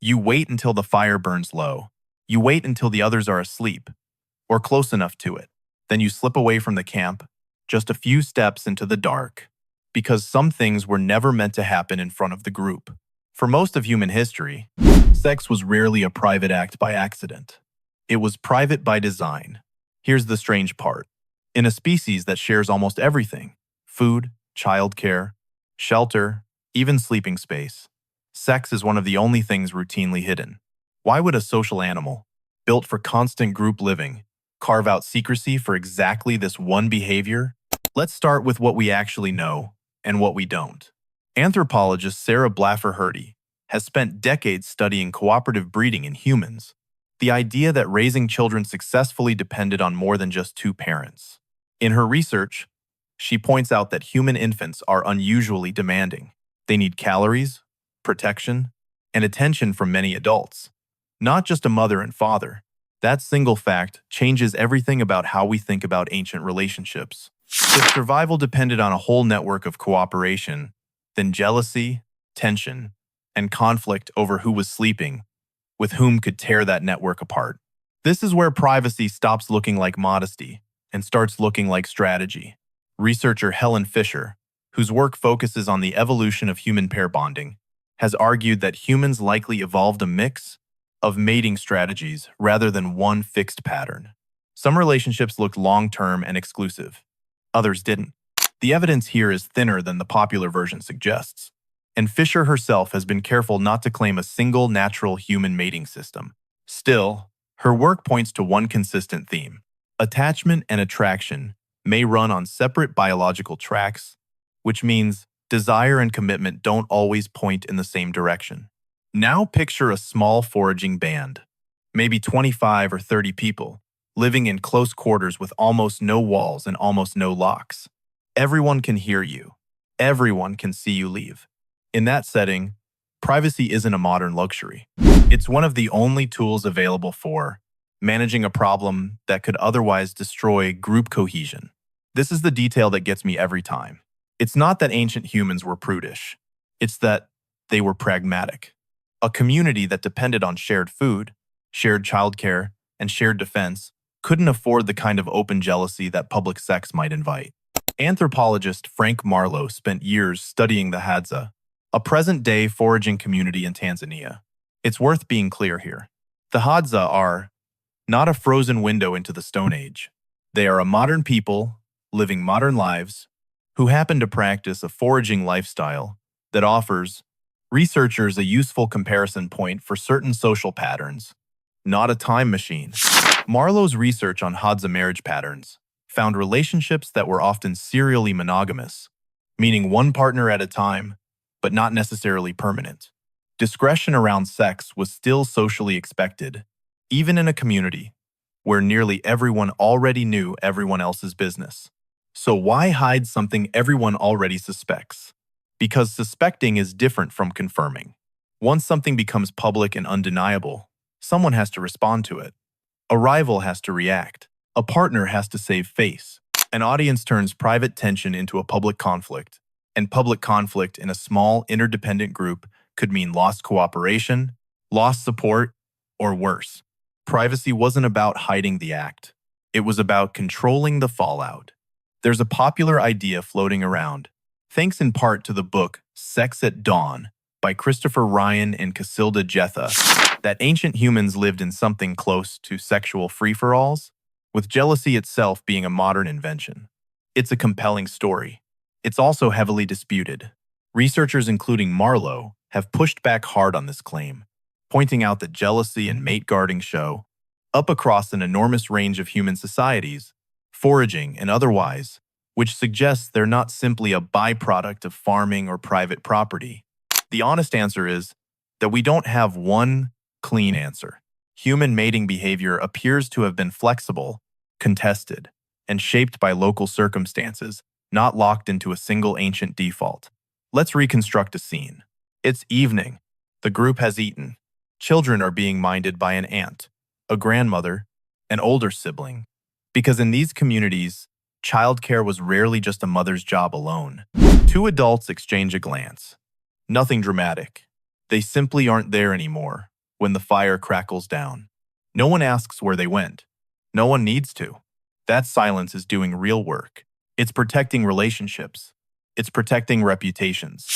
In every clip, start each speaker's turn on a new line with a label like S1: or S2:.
S1: You wait until the fire burns low. You wait until the others are asleep, or close enough to it. Then you slip away from the camp, just a few steps into the dark, because some things were never meant to happen in front of the group. For most of human history, sex was rarely a private act by accident. It was private by design. Here's the strange part. In a species that shares almost everything, food, childcare, shelter, even sleeping space, sex is one of the only things routinely hidden. Why would a social animal, built for constant group living, carve out secrecy for exactly this one behavior? Let's start with what we actually know and what we don't. Anthropologist Sarah Blaffer-Hrdy has spent decades studying cooperative breeding in humans, the idea that raising children successfully depended on more than just two parents. In her research, she points out that human infants are unusually demanding. They need calories, protection, and attention from many adults, not just a mother and father. That single fact changes everything about how we think about ancient relationships. If survival depended on a whole network of cooperation, then jealousy, tension, and conflict over who was sleeping with whom could tear that network apart. This is where privacy stops looking like modesty and starts looking like strategy. Researcher Helen Fisher, whose work focuses on the evolution of human pair bonding, has argued that humans likely evolved a mix of mating strategies rather than one fixed pattern. Some relationships looked long-term and exclusive. Others didn't. The evidence here is thinner than the popular version suggests, and Fisher herself has been careful not to claim a single natural human mating system. Still, her work points to one consistent theme. Attachment and attraction may run on separate biological tracks, which means desire and commitment don't always point in the same direction. Now picture a small foraging band, maybe 25 or 30 people, living in close quarters with almost no walls and almost no locks. Everyone can hear you. Everyone can see you leave. In that setting, privacy isn't a modern luxury. It's one of the only tools available for managing a problem that could otherwise destroy group cohesion. This is the detail that gets me every time. It's not that ancient humans were prudish. It's that they were pragmatic. A community that depended on shared food, shared childcare, and shared defense couldn't afford the kind of open jealousy that public sex might invite. Anthropologist Frank Marlowe spent years studying the Hadza, a present-day foraging community in Tanzania. It's worth being clear here. The Hadza are not a frozen window into the Stone Age. They are a modern people living modern lives who happen to practice a foraging lifestyle that offers researchers a useful comparison point for certain social patterns, not a time machine. Marlowe's research on Hadza marriage patterns found relationships that were often serially monogamous, meaning one partner at a time, but not necessarily permanent. Discretion around sex was still socially expected, even in a community where nearly everyone already knew everyone else's business. So why hide something everyone already suspects? Because suspecting is different from confirming. Once something becomes public and undeniable, someone has to respond to it. A rival has to react. A partner has to save face. An audience turns private tension into a public conflict, and public conflict in a small, interdependent group could mean lost cooperation, lost support, or worse. Privacy wasn't about hiding the act. It was about controlling the fallout. There's a popular idea floating around, thanks in part to the book Sex at Dawn by Christopher Ryan and Casilda Jetha, that ancient humans lived in something close to sexual free-for-alls, with jealousy itself being a modern invention. It's a compelling story. It's also heavily disputed. Researchers including Marlowe have pushed back hard on this claim, pointing out that jealousy and mate guarding show up across an enormous range of human societies, foraging and otherwise, which suggests they're not simply a byproduct of farming or private property. The honest answer is that we don't have one clean answer. Human mating behavior appears to have been flexible, contested, and shaped by local circumstances, not locked into a single ancient default. Let's reconstruct a scene. It's evening. The group has eaten. Children are being minded by an aunt, a grandmother, an older sibling. Because in these communities, childcare was rarely just a mother's job alone. Two adults exchange a glance. Nothing dramatic. They simply aren't there anymore. when the fire crackles down. No one asks where they went. No one needs to. That silence is doing real work. It's protecting relationships. It's protecting reputations.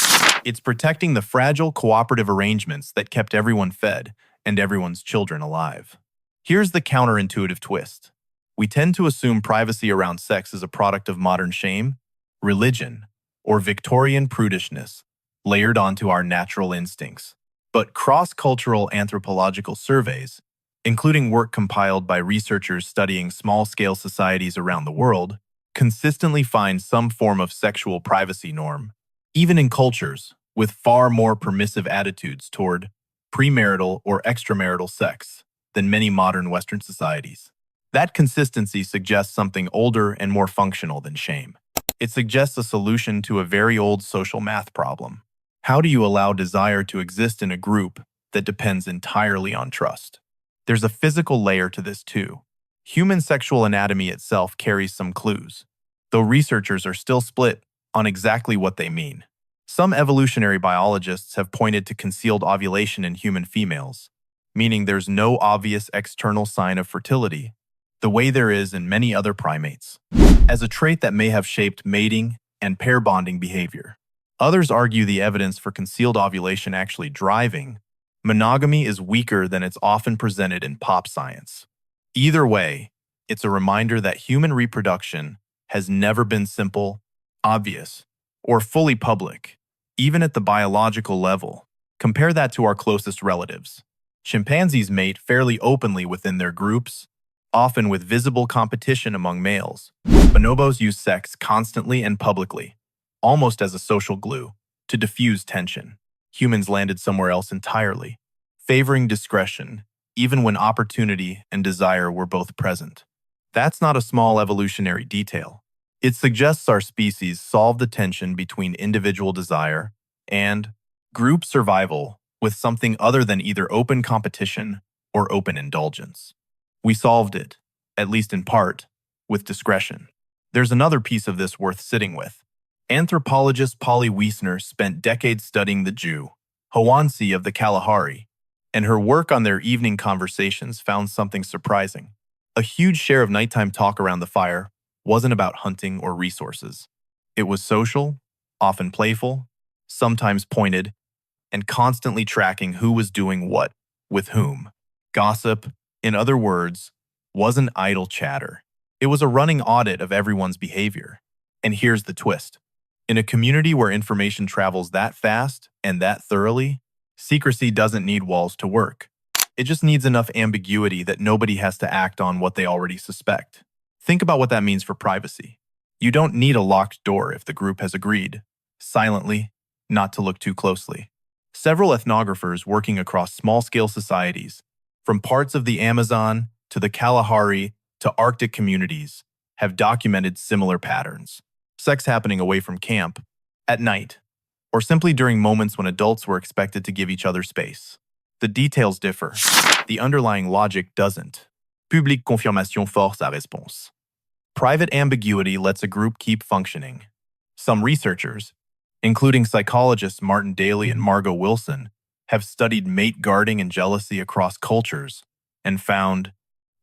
S1: It's protecting the fragile cooperative arrangements that kept everyone fed and everyone's children alive. Here's the counterintuitive twist. We tend to assume privacy around sex is a product of modern shame, religion, or Victorian prudishness layered onto our natural instincts. But cross-cultural anthropological surveys, including work compiled by researchers studying small-scale societies around the world, consistently find some form of sexual privacy norm, even in cultures with far more permissive attitudes toward premarital or extramarital sex than many modern Western societies. That consistency suggests something older and more functional than shame. It suggests a solution to a very old social math problem. How do you allow desire to exist in a group that depends entirely on trust? There's a physical layer to this too. Human sexual anatomy itself carries some clues, though researchers are still split on exactly what they mean. Some evolutionary biologists have pointed to concealed ovulation in human females, meaning there's no obvious external sign of fertility, the way there is in many other primates, as a trait that may have shaped mating and pair bonding behavior. Others argue the evidence for concealed ovulation actually driving monogamy is weaker than it's often presented in pop science. Either way, it's a reminder that human reproduction has never been simple, obvious, or fully public, even at the biological level. Compare that to our closest relatives. Chimpanzees mate fairly openly within their groups, often with visible competition among males. Bonobos use sex constantly and publicly, almost as a social glue, to diffuse tension. Humans landed somewhere else entirely, favoring discretion, even when opportunity and desire were both present. That's not a small evolutionary detail. It suggests our species solved the tension between individual desire and group survival with something other than either open competition or open indulgence. We solved it, at least in part, with discretion. There's another piece of this worth sitting with. Anthropologist Polly Wiesner spent decades studying the Jew, Hoansi of the Kalahari, and her work on their evening conversations found something surprising. A huge share of nighttime talk around the fire wasn't about hunting or resources. It was social, often playful, sometimes pointed, and constantly tracking who was doing what, with whom. Gossip, in other words, wasn't idle chatter. It was a running audit of everyone's behavior. And here's the twist. In a community where information travels that fast and that thoroughly, secrecy doesn't need walls to work. It just needs enough ambiguity that nobody has to act on what they already suspect. Think about what that means for privacy. You don't need a locked door if the group has agreed, silently, not to look too closely. Several ethnographers working across small-scale societies, from parts of the Amazon to the Kalahari to Arctic communities, have documented similar patterns. Sex happening away from camp, at night, or simply during moments when adults were expected to give each other space. The details differ. The underlying logic doesn't. Publique confirmation force à réponse. Private ambiguity lets a group keep functioning. Some researchers, including psychologists Martin Daly and Margot Wilson, have studied mate guarding and jealousy across cultures and found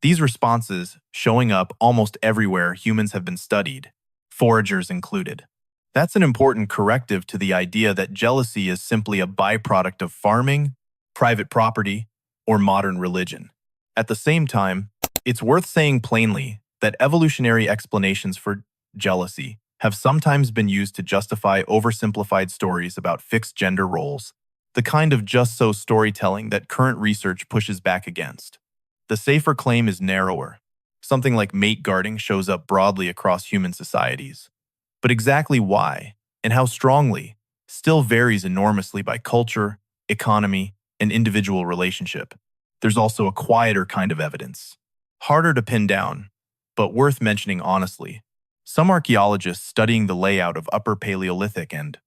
S1: these responses showing up almost everywhere humans have been studied, foragers included. That's an important corrective to the idea that jealousy is simply a byproduct of farming, private property, or modern religion. At the same time, it's worth saying plainly that evolutionary explanations for jealousy have sometimes been used to justify oversimplified stories about fixed gender roles, the kind of just-so storytelling that current research pushes back against. The safer claim is narrower. Something like mate guarding shows up broadly across human societies. But exactly why, and how strongly, still varies enormously by culture, economy, and individual relationship. There's also a quieter kind of evidence. Harder to pin down, but worth mentioning honestly. Some archaeologists studying the layout of Upper Paleolithic and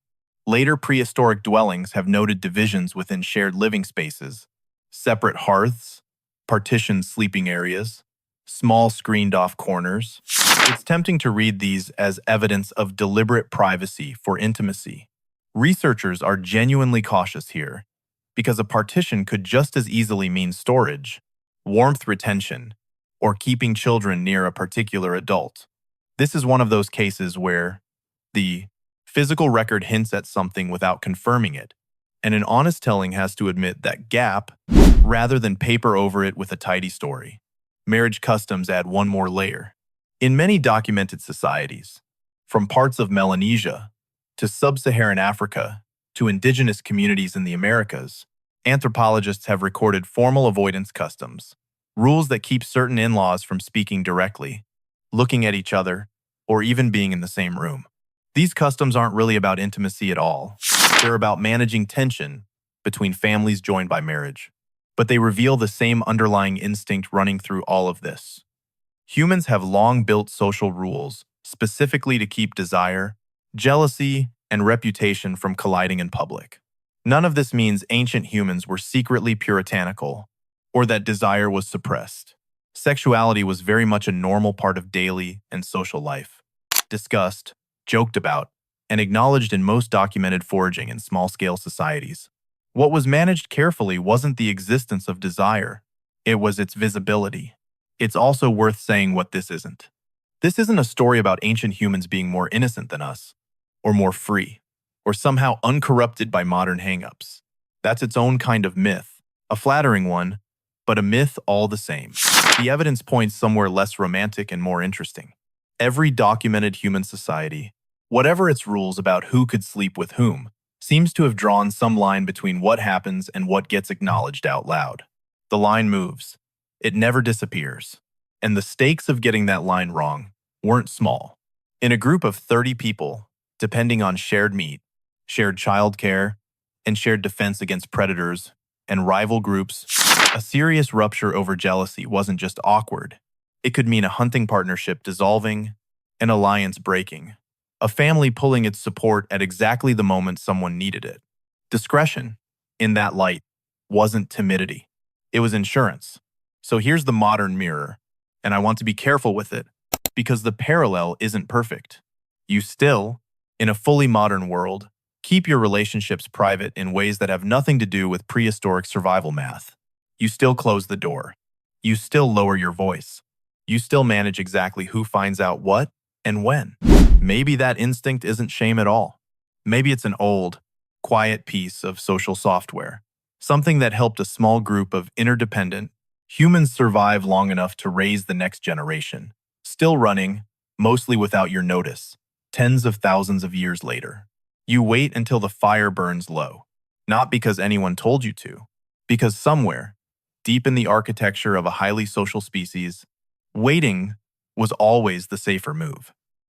S1: later prehistoric dwellings have noted divisions within shared living spaces, separate hearths, partitioned sleeping areas, small screened-off corners. It's tempting to read these as evidence of deliberate privacy for intimacy. Researchers are genuinely cautious here, because a partition could just as easily mean storage, warmth retention, or keeping children near a particular adult. This is one of those cases where the physical record hints at something without confirming it, and an honest telling has to admit that gap rather than paper over it with a tidy story. Marriage customs add one more layer. In many documented societies, from parts of Melanesia to sub-Saharan Africa to indigenous communities in the Americas, anthropologists have recorded formal avoidance customs, rules that keep certain in-laws from speaking directly, looking at each other, or even being in the same room. These customs aren't really about intimacy at all. They're about managing tension between families joined by marriage. But they reveal the same underlying instinct running through all of this. Humans have long built social rules specifically to keep desire, jealousy, and reputation from colliding in public. None of this means ancient humans were secretly puritanical or that desire was suppressed. Sexuality was very much a normal part of daily and social life, discussed, joked about, and acknowledged in most documented foraging in small-scale societies. What was managed carefully wasn't the existence of desire, it was its visibility. It's also worth saying what this isn't. This isn't a story about ancient humans being more innocent than us, or more free, or somehow uncorrupted by modern hang-ups. That's its own kind of myth, a flattering one, but a myth all the same. The evidence points somewhere less romantic and more interesting. Every documented human society, whatever its rules about who could sleep with whom, seems to have drawn some line between what happens and what gets acknowledged out loud. The line moves. It never disappears. And the stakes of getting that line wrong weren't small. In a group of 30 people, depending on shared meat, shared childcare, and shared defense against predators and rival groups, a serious rupture over jealousy wasn't just awkward. It could mean a hunting partnership dissolving, an alliance breaking, a family pulling its support at exactly the moment someone needed it. Discretion, in that light, wasn't timidity. It was insurance. So here's the modern mirror, and I want to be careful with it, because the parallel isn't perfect. You still, in a fully modern world, keep your relationships private in ways that have nothing to do with prehistoric survival math. You still close the door. You still lower your voice. You still manage exactly who finds out what and when. Maybe that instinct isn't shame at all. Maybe it's an old, quiet piece of social software, something that helped a small group of interdependent humans survive long enough to raise the next generation, still running, mostly without your notice, tens of thousands of years later. You wait until the fire burns low, not because anyone told you to, because somewhere, deep in the architecture of a highly social species, waiting was always the safer move.